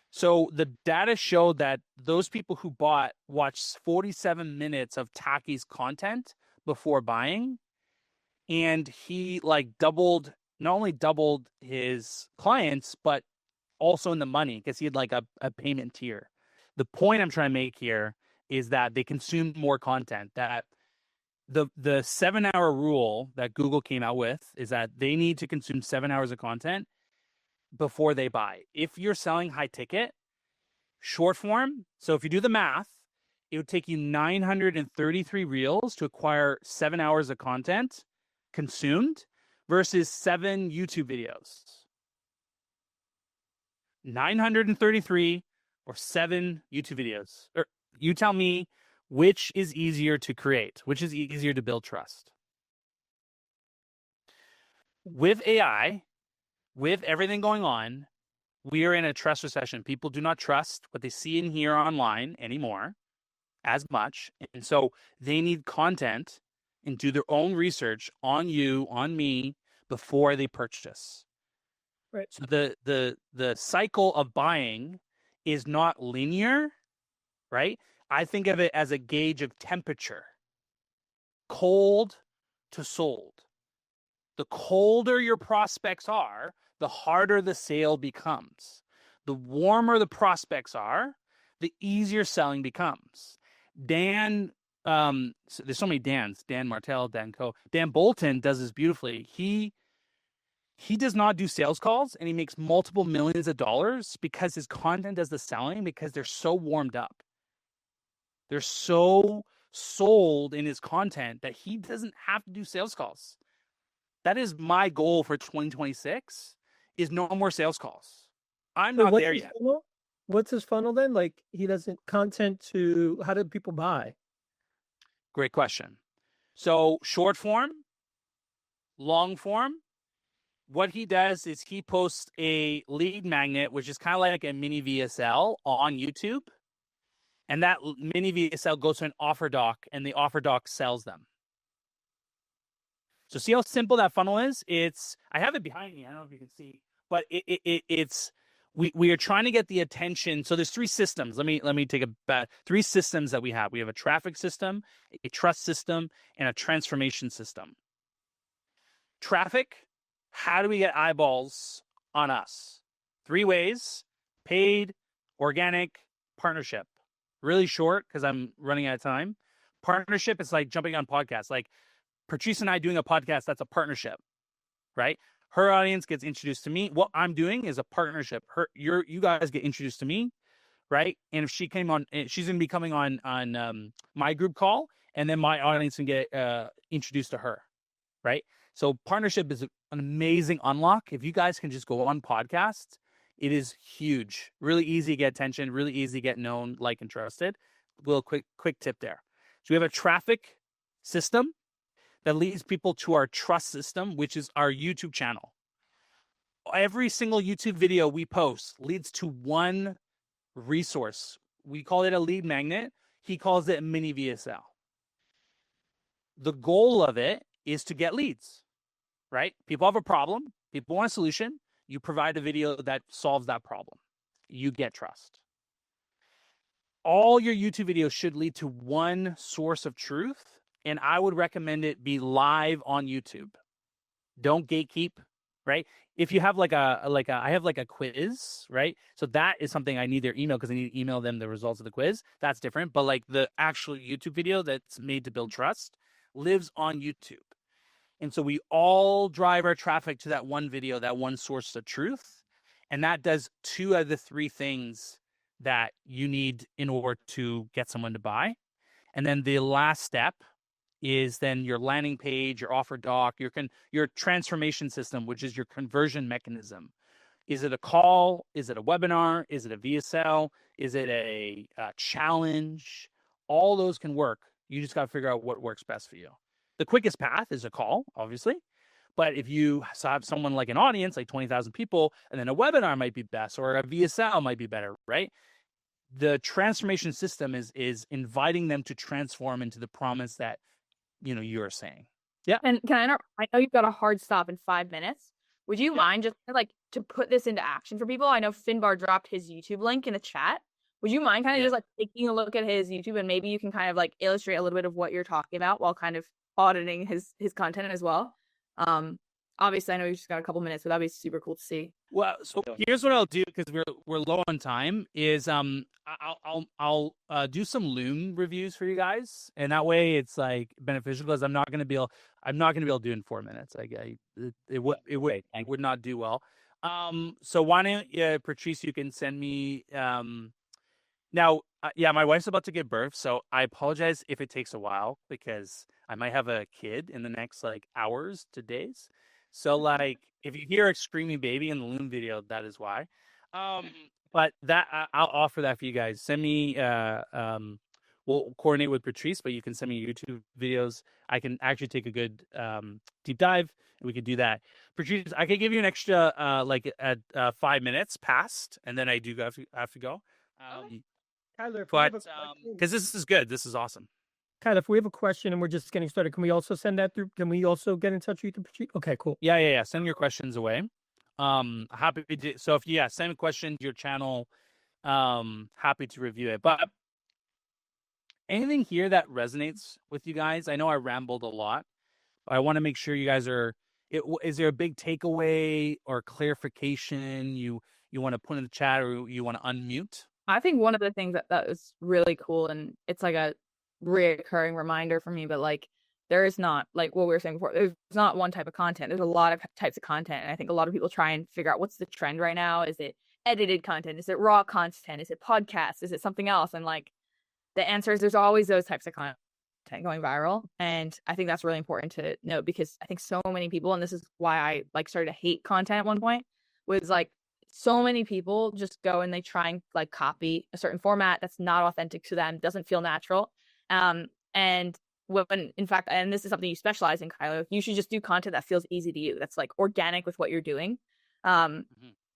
Speaker 1: So the data showed that those people who bought watched 47 minutes of Taki's content before buying. And he like not only doubled his clients, but also in the money, because he had like a payment tier. The point I'm trying to make here is that they consumed more content. That the 7-hour rule that Google came out with is that they need to consume 7 hours of content before they buy. If you're selling high ticket, short form, so if you do the math, it would take you 933 reels to acquire 7 hours of content consumed versus 7 YouTube videos. 933 or 7 YouTube videos. Or you tell me which is easier to create, which is easier to build trust. With AI, with everything going on, we are in a trust recession. People do not trust what they see and hear online anymore as much. And so they need content and do their own research on you, on me, before they purchase.
Speaker 2: Right.
Speaker 1: So the cycle of buying is not linear, right? I think of it as a gauge of temperature. Cold to sold. The colder your prospects are, the harder the sale becomes. The warmer the prospects are, the easier selling becomes. Dan, there's so many Dans, Dan Martell, Dan Co. Dan Bolton does this beautifully. He He does not do sales calls, and he makes multiple millions of dollars because his content does the selling, because they're so warmed up. They're so sold in his content that he doesn't have to do sales calls. That is my goal for 2026, is no more sales calls. I'm
Speaker 6: So
Speaker 1: not
Speaker 6: what's
Speaker 1: there
Speaker 6: his
Speaker 1: yet.
Speaker 6: funnel? What's his funnel then? Like he doesn't content to how do people buy?
Speaker 1: Great question. So short form, long form, what he does is he posts a lead magnet, which is kind of like a mini VSL on YouTube. And that mini VSL goes to an offer doc, and the offer doc sells them. So see how simple that funnel is? I have it behind me. I don't know if you can see, but it's we are trying to get the attention. So there's three systems. Let me take three systems that we have. We have a traffic system, a trust system, and a transformation system. Traffic, how do we get eyeballs on us? Three ways: paid, organic, partnership. Really short because I'm running out of time. Partnership is like jumping on podcasts. Like Patrice and I doing a podcast, that's a partnership, right? Her audience gets introduced to me. What I'm doing is a partnership. You guys get introduced to me, right? And if she came on, she's going to be coming on my group call, and then my audience can get introduced to her, right? So partnership is an amazing unlock. If you guys can just go on podcasts, it is huge. Really easy to get attention, really easy to get known, liked, and trusted. Little quick tip there. So we have a traffic system that leads people to our trust system, which is our YouTube channel. Every single YouTube video we post leads to one resource. We call it a lead magnet. He calls it a mini VSL. The goal of it is to get leads, right? People have a problem. People want a solution. You provide a video that solves that problem. You get trust. All your YouTube videos should lead to one source of truth, and I would recommend it be live on YouTube. Don't gatekeep, right? If you have I have like a quiz, right? So that is something I need their email because I need to email them the results of the quiz. That's different. But like the actual YouTube video that's made to build trust lives on YouTube. And so we all drive our traffic to that one video, that one source of truth. And that does two of the three things that you need in order to get someone to buy. And then the last step is then your landing page, your offer doc, your transformation system, which is your conversion mechanism. Is it a call? Is it a webinar? Is it a VSL? Is it a challenge? All those can work. You just got to figure out what works best for you. The quickest path is a call, obviously. But if you have someone like an audience, like 20,000 people, and then a webinar might be best, or a VSL might be better, right? The transformation system is inviting them to transform into the promise that you're saying. Yeah.
Speaker 5: And can I interrupt? I know you've got a hard stop in 5 minutes. Would you mind just like to put this into action for people? I know Finbar dropped his YouTube link in the chat. Would you mind kind of just like taking a look at his YouTube, and maybe you can kind of like illustrate a little bit of what you're talking about while kind of auditing his content as well? Obviously I know you just got a couple minutes, but that'd be super cool to see.
Speaker 1: Well, so here's what I'll do, because we're low on time, is I'll do some Loom reviews for you guys, and that way it's like beneficial, because I'm not gonna be able to do it in 4 minutes. It would not do well. So why don't Patrice, you can send me now. My wife's about to give birth, so I apologize if it takes a while, because I might have a kid in the next like hours to days. So like if you hear a screaming baby in the Loom video, that is why. But that I'll offer that for you guys. Send me we'll coordinate with Patrice, but you can send me YouTube videos. I can actually take a good deep dive, and we could do that. Patrice, I could give you an extra 5 minutes past, and then I do have to go.
Speaker 6: Kyler, if we
Speaker 1: But
Speaker 6: have a question-
Speaker 1: because this is good, this is awesome.
Speaker 6: Kyler, if we have a question and we're just getting started, can we also send that through? Can we also get in touch with you? Okay, cool.
Speaker 1: Yeah. Send your questions away. Happy to. So if send a question to your channel. Happy to review it. But anything here that resonates with you guys? I know I rambled a lot, but I want to make sure you guys are. Is there a big takeaway or clarification you want to put in the chat, or you want to unmute?
Speaker 5: I think one of the things that was really cool, and it's like a reoccurring reminder for me, but like There is not, like what we were saying before, there's not one type of content. There's a lot of types of content. And I think a lot of people try and figure out what's the trend right now. Is it edited content? Is it raw content? Is it podcasts? Is it something else? And like the answer is there's always those types of content going viral. And I think that's really important to note, because I think so many people, and this is why I like started to hate content at one point, was like so many people just go and they try and like copy a certain format that's not authentic to them, doesn't feel natural. And when in fact, and this is something you specialize in, Kylo, you should just do content that feels easy to you, that's like organic with what you're doing. And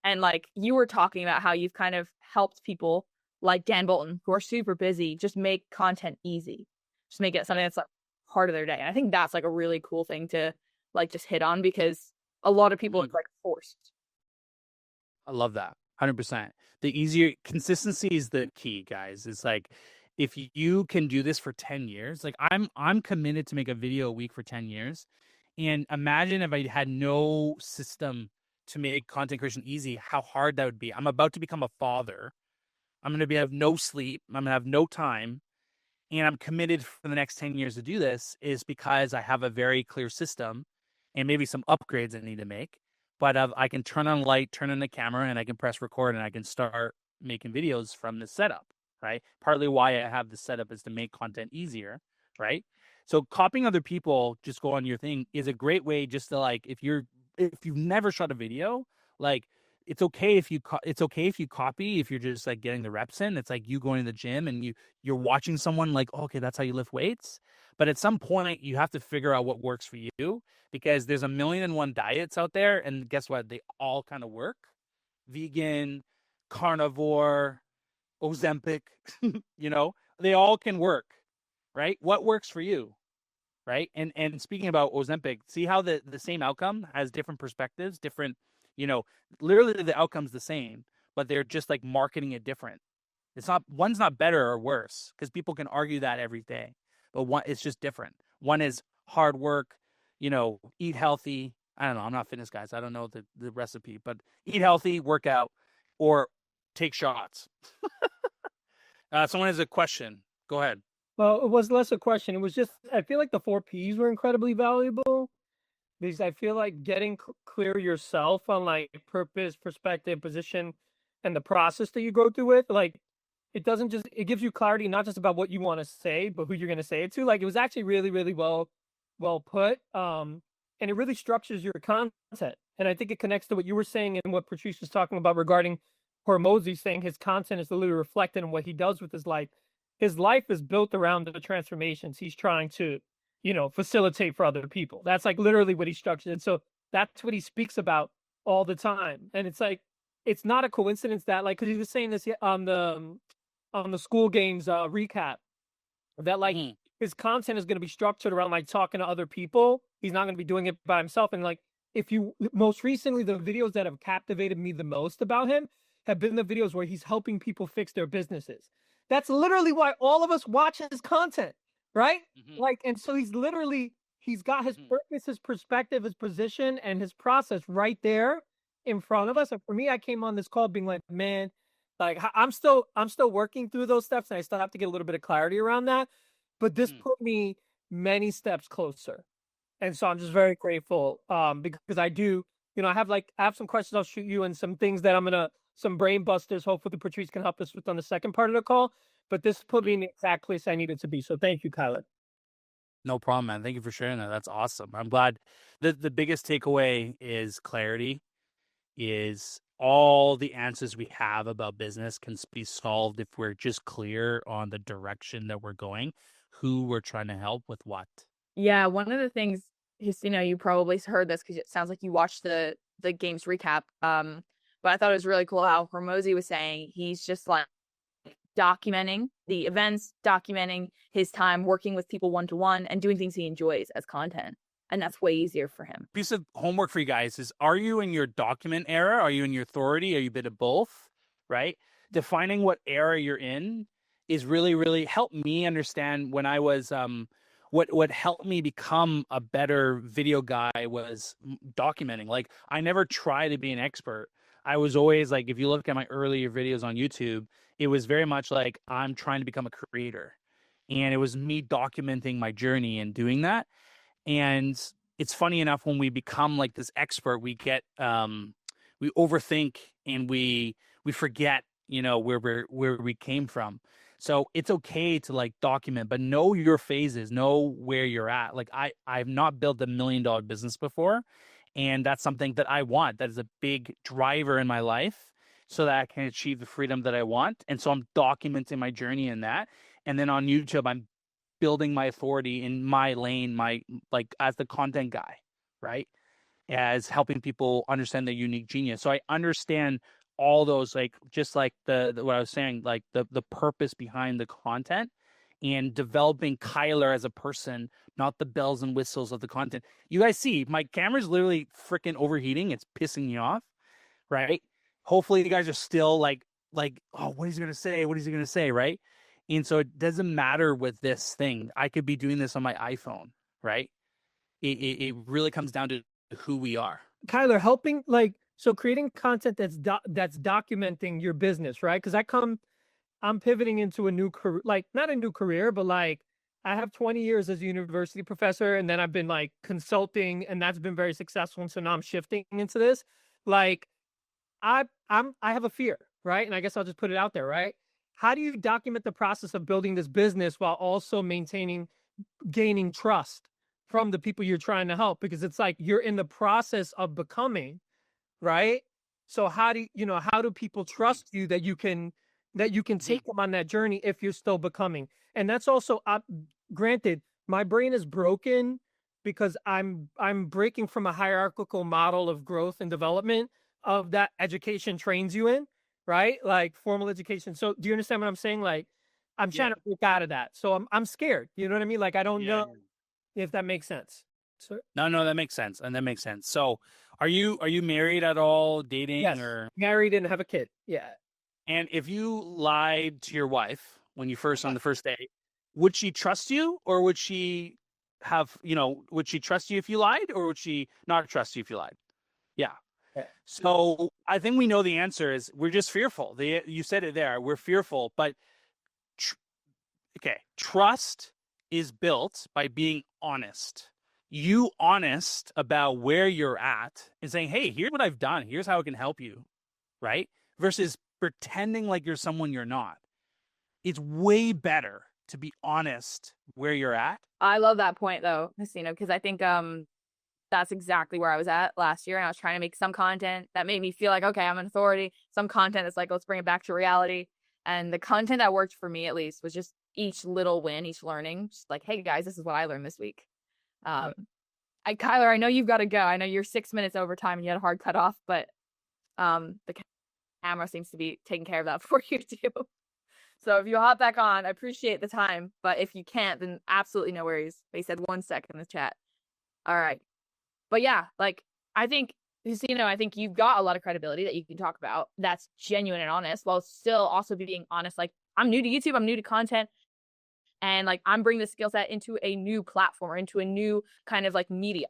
Speaker 5: like you were talking about how you've kind of helped people like Dan Bolton, who are super busy, just make content easy, just make it something that's like part of their day. And I think that's like a really cool thing to like just hit on, because a lot of people it's like forced.
Speaker 1: I love that. 100%. The easier consistency is the key, guys. It's like if you can do this for 10 years, like I'm committed to make a video a week for 10 years. And imagine if I had no system to make content creation easy, how hard that would be. I'm about to become a father. I'm going to have no sleep. I'm going to have no time. And I'm committed for the next 10 years to do this is because I have a very clear system and maybe some upgrades I need to make. But I can turn on light, turn on the camera, and I can press record, and I can start making videos from this setup, right? Partly why I have this setup is to make content easier, right? So copying other people, just go on your thing, is a great way just to like, if you've never shot a video, like it's okay if you copy, if you're just like getting the reps in. It's like you going to the gym and you're watching someone like, oh, okay, that's how you lift weights. But at some point you have to figure out what works for you, because there's 1,000,001 diets out there, and guess what? They all kind of work. Vegan, carnivore, Ozempic, they all can work, right? What works for you, right? And speaking about Ozempic, see how the same outcome has different perspectives, different, literally the outcome's the same, but they're just like marketing it different. One's not better or worse, because people can argue that every day, but it's just different. One is hard work, eat healthy. I don't know. I'm not fitness guys. I don't know the recipe, but eat healthy, work out, or take shots. Someone has a question. Go ahead.
Speaker 6: Well, it was less a question. It was just, I feel like the 4 Ps were incredibly valuable, because I feel like getting clear yourself on like purpose, perspective, position, and the process that you go through with, like, it gives you clarity, not just about what you want to say, but who you're going to say it to. Like, it was actually really, really well put. And it really structures your content. And I think it connects to what you were saying and what Patrice was talking about regarding Hormozi, saying his content is literally reflected in what he does with his life. His life is built around the transformations he's trying to, facilitate for other people. That's like literally what he structured. And so that's what he speaks about all the time. And it's like, it's not a coincidence that, like, because he was saying this on the school games recap, that like his content is going to be structured around like talking to other people. He's not going to be doing it by himself. And like, most recently, the videos that have captivated me the most about him have been the videos where he's helping people fix their businesses. That's literally why all of us watch his content, right? Like, and so he's got his purpose, his perspective, his position, and his process right there in front of us. And for me, I came on this call being like, man, like I'm still working through those steps, and I still have to get a little bit of clarity around that. But this put me many steps closer. And so I'm just very grateful because I do, I have some questions I'll shoot you, and some things that some brain busters, hopefully Patrice can help us with on the second part of the call. But this put me in the exact place I needed to be. So thank you, Kyler.
Speaker 1: No problem, man. Thank you for sharing that. That's awesome. I'm glad the biggest takeaway is clarity, is all the answers we have about business can be solved if we're just clear on the direction that we're going, who we're trying to help with what.
Speaker 5: Yeah, one of the things is, you probably heard this because it sounds like you watched the games recap. But I thought it was really cool how Hormozi was saying he's just like documenting the events, documenting his time working with people one-to-one, and doing things he enjoys as content. And that's way easier for him.
Speaker 1: Piece of homework for you guys is, are you in your document era? Are you in your authority? Are you a bit of both? Right? Defining what era you're in is really, really helped me understand when I was what helped me become a better video guy was documenting. Like, I never tried to be an expert. I was always like, if you look at my earlier videos on YouTube, it was very much like I'm trying to become a creator. And it was me documenting my journey and doing that. And it's funny enough, when we become like this expert, we get we overthink and we forget, where we came from. So it's okay to like document, but know your phases, know where you're at. Like I've not built $1 million business before, and that's something that I want. That is a big driver in my life, so that I can achieve the freedom that I want. And so I'm documenting my journey in that. And then on YouTube, I'm building my authority in my lane, as the content guy, right? As helping people understand their unique genius. So I understand all those, like, just like the what I was saying, like the purpose behind the content, and developing Kyler as a person, not the bells and whistles of the content. You guys see, my camera's literally freaking overheating. It's pissing me off, right? Hopefully you guys are still like, oh, what is he gonna say? What is he gonna say, right? And so it doesn't matter with this thing. I could be doing this on my iPhone, right? It really comes down to who we are.
Speaker 6: Kyler, helping so creating content that's documenting your business, right? Because I'm pivoting into a new career, like not a new career, but like I have 20 years as a university professor, and then I've been like consulting, and that's been very successful. And so now I'm shifting into this. Like I have a fear, right? And I guess I'll just put it out there, right? How do you document the process of building this business while also gaining trust from the people you're trying to help? Because it's like you're in the process of becoming, right? So how do people trust you that you can take them on that journey if you're still becoming? And that's also, granted, my brain is broken because I'm breaking from a hierarchical model of growth and development of that education trains you in, right? Like formal education. So do you understand what I'm saying? Like I'm trying to break out of that. So I'm scared. You know what I mean? Like I don't know if that makes sense. So,
Speaker 1: No, that makes sense. And that makes sense. So are you married at all, dating?
Speaker 6: yes,
Speaker 1: or
Speaker 6: married and have a kid. Yeah.
Speaker 1: And if you lied to your wife when you on the first date, would she trust you, or would she would she trust you if you lied, or would she not trust you if you lied? Yeah.
Speaker 6: Yeah.
Speaker 1: So I think we know the answer is we're just fearful. You said it there. We're fearful, but trust is built by being honest. You honest about where you're at and saying, hey, here's what I've done. Here's how I can help you, right? Versus pretending like you're someone you're not. It's way better to be honest where you're at.
Speaker 5: I love that point though, Messina, because I think that's exactly where I was at last year. And I was trying to make some content that made me feel like, okay, I'm an authority. Some content that's like, let's bring it back to reality. And the content that worked for me, at least, was just each little win, each learning. Just like, hey guys, this is what I learned this week. Kyler, I know you've got to go. I know you're 6 minutes over time and you had a hard cut off, but the camera seems to be taking care of that for you too. So if you hop back on, I appreciate the time. But if you can't, then absolutely no worries. They said 1 second in the chat. All right. But yeah, like I think you've got a lot of credibility that you can talk about that's genuine and honest, while still also being honest. Like I'm new to YouTube, I'm new to content, and like I'm bringing the skill set into a new platform or into a new kind of like media.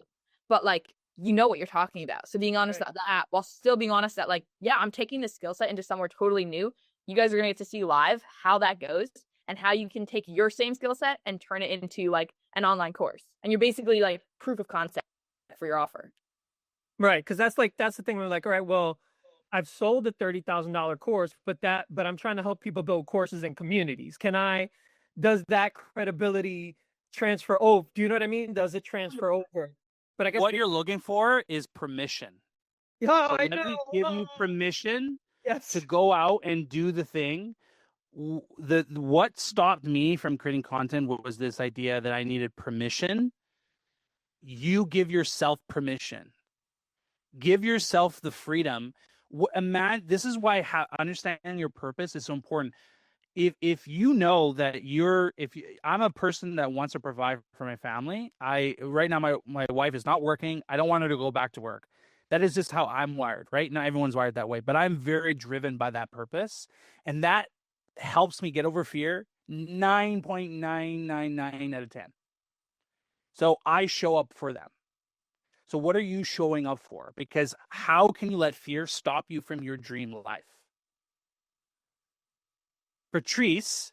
Speaker 5: But like you know what you're talking about. So being honest about that while still being honest that like, yeah, I'm taking this skill set into somewhere totally new. You guys are gonna get to see live how that goes and how you can take your same skill set and turn it into like an online course. And you're basically like proof of concept for your offer.
Speaker 6: Right. Cause that's the thing. We're like, all right, well, I've sold a $30,000 course, but I'm trying to help people build courses in communities. Does that credibility transfer over? Do you know what I mean? Does it transfer over? But I guess
Speaker 1: what you're looking for is permission.
Speaker 6: Yeah,
Speaker 1: so
Speaker 6: I know.
Speaker 1: Give you permission
Speaker 6: Yes.
Speaker 1: to go out and do the thing. What stopped me from creating content was this idea that I needed permission. You give yourself permission. Give yourself the freedom. This is why understanding your purpose is so important. If you know that I'm a person that wants to provide for my family. Right now my wife is not working. I don't want her to go back to work. That is just how I'm wired, right? Not everyone's wired that way, but I'm very driven by that purpose, and that helps me get over fear 9.999 out of 10. So I show up for them. So what are you showing up for? Because how can you let fear stop you from your dream life? Patrice,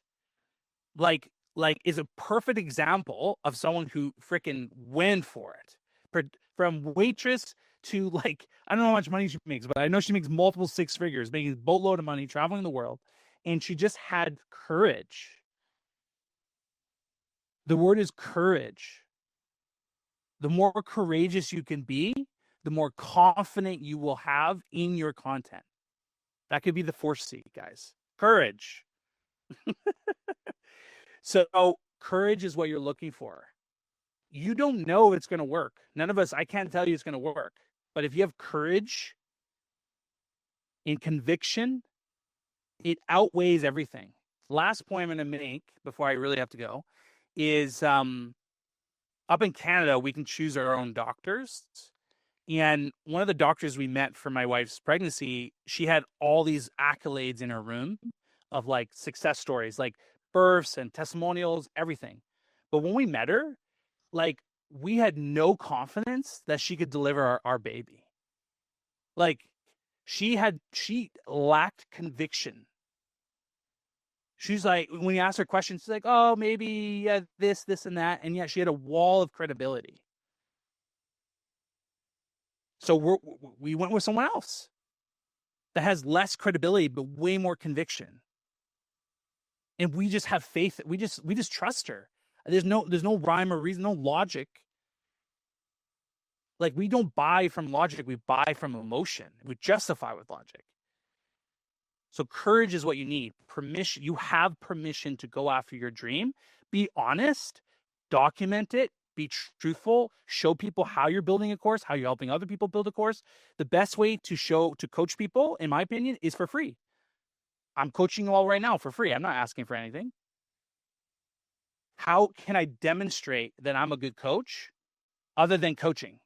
Speaker 1: like like is a perfect example of someone who freaking went for it. From waitress to like, I don't know how much money she makes, but I know she makes multiple six figures, making a boatload of money, traveling the world. And she just had courage. The word is courage. The more courageous you can be, the more confident you will have in your content. That could be the fourth C, guys. Courage. So courage is what you're looking for. You don't know it's going to work. None of us, I can't tell you it's going to work. But if you have courage and conviction, it outweighs everything. Last point I'm going to make before I really have to go is up in Canada, we can choose our own doctors. And one of the doctors we met for my wife's pregnancy, she had all these accolades in her room of like success stories, like births and testimonials, everything. But when we met her, like we had no confidence that she could deliver our baby. Like she lacked conviction. She's like, when you ask her questions, she's like, oh, maybe yeah, this, and that. And yet she had a wall of credibility. So we went with someone else that has less credibility, but way more conviction. And we just have faith. We just trust her. There's no rhyme or reason, no logic. Like we don't buy from logic. We buy from emotion. We justify with logic. So courage is what you need. Permission. You have permission to go after your dream. Be honest, document it, be truthful, show people how you're building a course, how you're helping other people build a course. The best way to coach people, in my opinion, is for free. I'm coaching you all right now for free. I'm not asking for anything. How can I demonstrate that I'm a good coach other than coaching?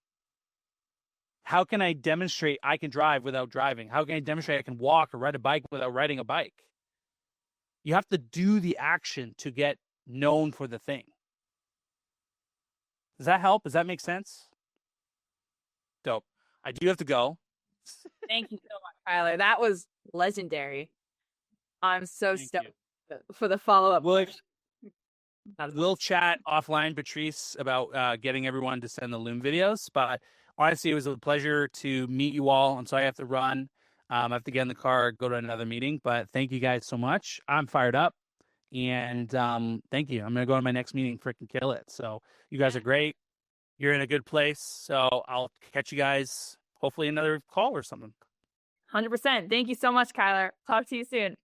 Speaker 1: How can I demonstrate I can drive without driving? How can I demonstrate I can walk or ride a bike without riding a bike? You have to do the action to get known for the thing. Does that help? Does that make sense? Dope. I do have to go.
Speaker 5: Thank you so much, Tyler. That was legendary. I'm so
Speaker 1: Thank
Speaker 5: stoked
Speaker 1: you.
Speaker 5: for the follow-up.
Speaker 1: We'll chat offline, Patrice, about getting everyone to send the Loom videos. But honestly, it was a pleasure to meet you all. I'm sorry I have to run. I have to get in the car, go to another meeting. But thank you guys so much. I'm fired up. And thank you. I'm going to go to my next meeting, freaking kill it. So you guys are great. You're in a good place. So I'll catch you guys hopefully another call or something.
Speaker 5: 100%. Thank you so much, Kyler. Talk to you soon.